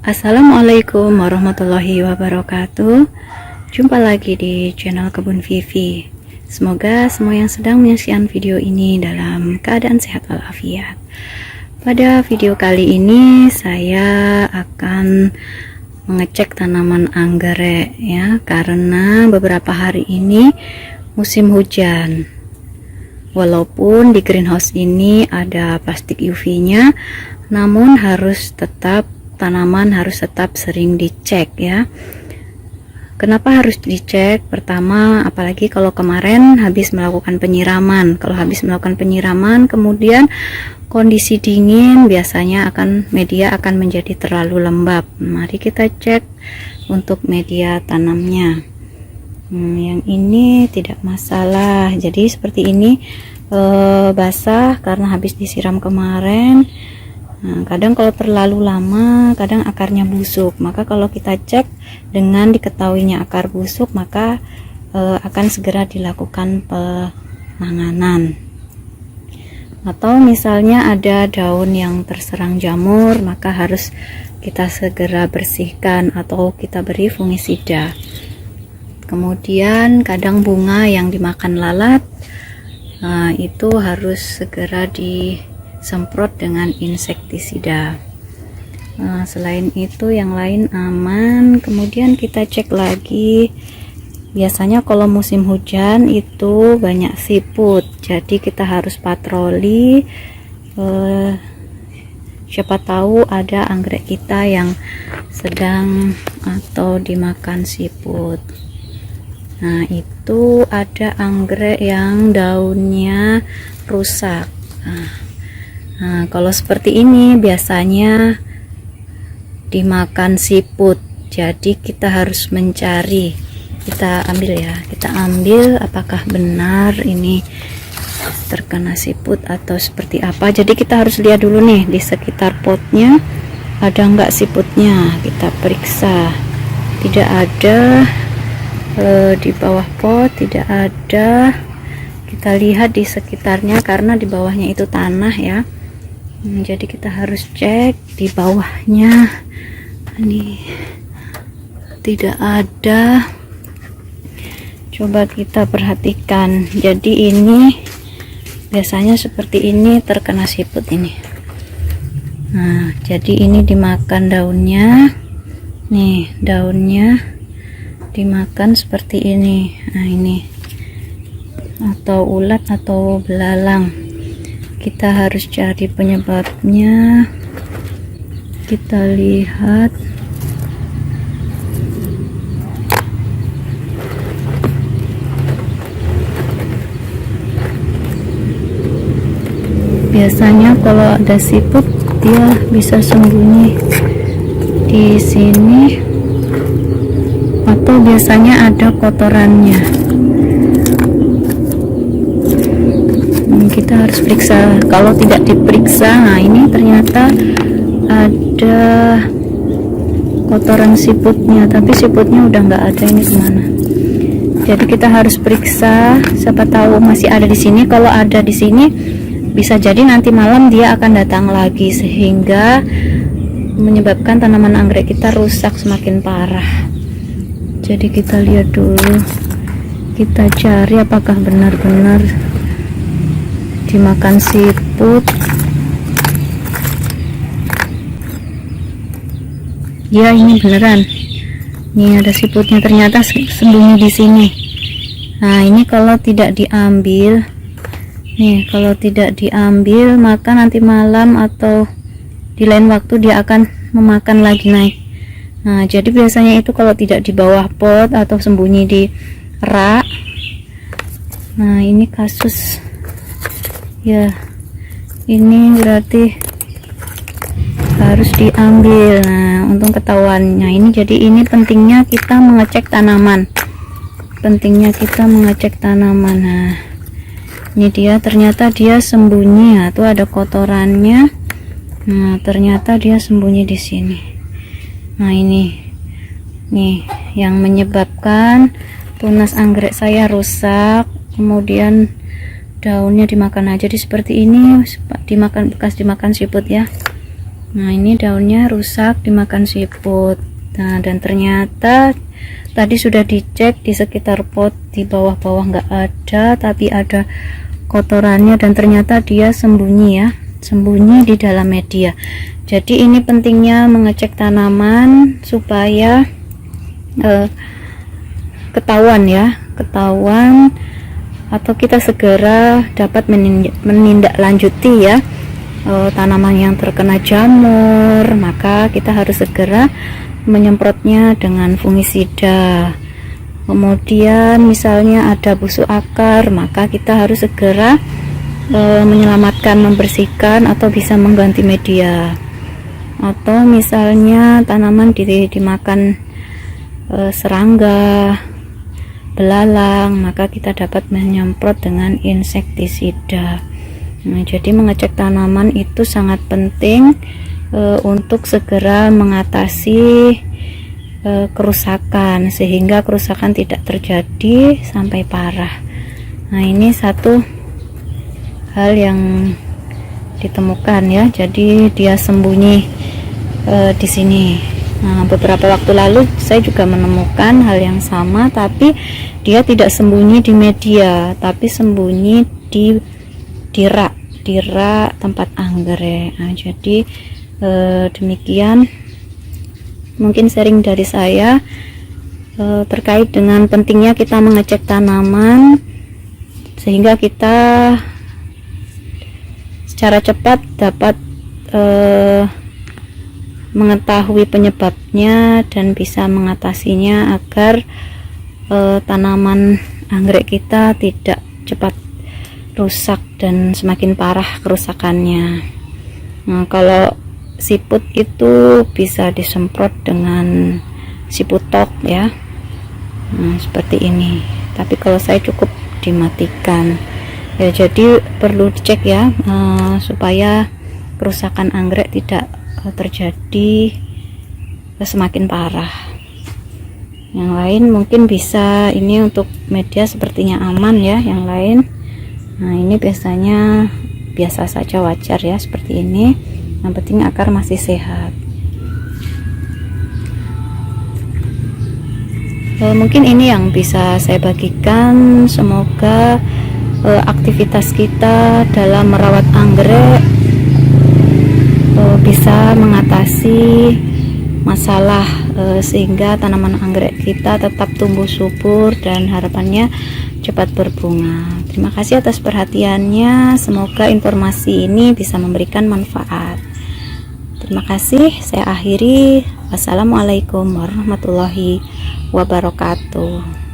Assalamualaikum warahmatullahi wabarakatuh. Jumpa lagi di channel Kebun Vivi. Semoga semua yang sedang menyaksikan video ini dalam keadaan sehat walafiat. Pada video kali ini saya akan mengecek tanaman anggrek ya, karena beberapa hari ini musim hujan. Walaupun di greenhouse ini ada plastik UV-nya, namun tanaman harus tetap sering dicek ya. Kenapa harus dicek? Pertama, apalagi kalau kemarin habis melakukan penyiraman. Kalau habis melakukan penyiraman, kemudian kondisi dingin, biasanya media akan menjadi terlalu lembab. Mari kita cek untuk media tanamnya. Yang ini tidak masalah. Jadi seperti ini, basah karena habis disiram kemarin. Kadang kalau terlalu lama, kadang akarnya busuk. Maka kalau kita cek dengan diketahuinya akar busuk, maka akan segera dilakukan penanganan. Atau misalnya ada daun yang terserang jamur, maka harus kita segera bersihkan atau kita beri fungisida. Kemudian kadang bunga yang dimakan lalat, itu harus segera disemprot dengan insektisida. Selain itu yang lain aman. Kemudian kita cek lagi, biasanya kalau musim hujan itu banyak siput, jadi kita harus patroli. Siapa tahu ada anggrek kita yang sedang atau dimakan siput. Nah, itu ada anggrek yang daunnya rusak. Nah, kalau seperti ini biasanya dimakan siput, jadi kita harus mencari. Kita ambil apakah benar ini terkena siput atau seperti apa. Jadi kita harus lihat dulu nih di sekitar potnya ada enggak siputnya, kita periksa. Tidak ada. Di bawah pot tidak ada. Kita lihat di sekitarnya karena di bawahnya itu tanah ya. Jadi kita harus cek di bawahnya. Ini tidak ada. Coba kita perhatikan. Jadi ini biasanya seperti ini terkena siput ini. Nah, jadi ini dimakan daunnya. Nih, daunnya dimakan seperti ini. Nah, ini atau ulat atau belalang. Kita harus cari penyebabnya. Kita lihat. Biasanya kalau ada siput dia bisa sembunyi di sini, atau biasanya ada kotorannya. Kita harus periksa. Kalau tidak diperiksa, nah ini ternyata ada kotoran siputnya, tapi siputnya udah nggak ada. Ini kemana? Jadi kita harus periksa, siapa tahu masih ada di sini. Kalau ada di sini, bisa jadi nanti malam dia akan datang lagi, sehingga menyebabkan tanaman anggrek kita rusak semakin parah. Jadi kita lihat dulu, kita cari apakah benar-benar dimakan siput. Ya, ini beneran. Ini ada siputnya, ternyata sembunyi di sini. Nah, ini kalau tidak diambil, maka nanti malam atau di lain waktu dia akan memakan lagi naik. Nah, jadi biasanya itu kalau tidak di bawah pot atau sembunyi di rak. Nah, ini kasus ya, ini berarti harus diambil. Nah, untung ketahuannya ini. Jadi ini pentingnya kita mengecek tanaman. Nah, ini dia, ternyata dia sembunyi. Nah, tuh ada kotorannya. Nah, ternyata dia sembunyi di sini. Nah, ini nih yang menyebabkan tunas anggrek saya rusak. Kemudian daunnya dimakan aja. Jadi seperti ini, bekas dimakan siput ya. Nah, ini daunnya rusak dimakan siput. Nah, dan ternyata tadi sudah dicek di sekitar pot, di bawah-bawah nggak ada, tapi ada kotorannya, dan ternyata dia sembunyi ya, sembunyi di dalam media. Jadi ini pentingnya mengecek tanaman supaya ketahuan ya, ketahuan atau kita segera dapat menindaklanjuti ya. Tanaman yang terkena jamur, maka kita harus segera menyemprotnya dengan fungisida. Kemudian misalnya ada busuk akar, maka kita harus segera menyelamatkan, membersihkan, atau bisa mengganti media. Atau misalnya tanaman dimakan serangga, belalang, maka kita dapat menyemprot dengan insektisida. Nah, jadi mengecek tanaman itu sangat penting untuk segera mengatasi kerusakan, sehingga kerusakan tidak terjadi sampai parah. Nah, ini satu hal yang ditemukan ya, jadi dia sembunyi di sini. Nah, beberapa waktu lalu saya juga menemukan hal yang sama, tapi dia tidak sembunyi di media, tapi sembunyi di rak tempat anggrek. Nah, jadi demikian mungkin sharing dari saya terkait dengan pentingnya kita mengecek tanaman, sehingga kita secara cepat dapat mengetahui penyebabnya dan bisa mengatasinya agar tanaman anggrek kita tidak cepat rusak dan semakin parah kerusakannya. Nah, kalau siput itu bisa disemprot dengan siputok ya. Nah, seperti ini. Tapi kalau saya cukup dimatikan. Ya, jadi perlu dicek ya supaya kerusakan anggrek tidak terjadi semakin parah. Yang lain mungkin bisa, ini untuk media sepertinya aman ya, yang lain. Nah, ini biasanya biasa saja, wajar ya seperti ini. Yang penting akar masih sehat. Mungkin ini yang bisa saya bagikan. Semoga aktivitas kita dalam merawat anggrek bisa mengatasi masalah sehingga tanaman anggrek kita tetap tumbuh subur dan harapannya cepat berbunga. Terima kasih atas perhatiannya. Semoga informasi ini bisa memberikan manfaat. Terima kasih. Saya akhiri. Wassalamualaikum warahmatullahi wabarakatuh.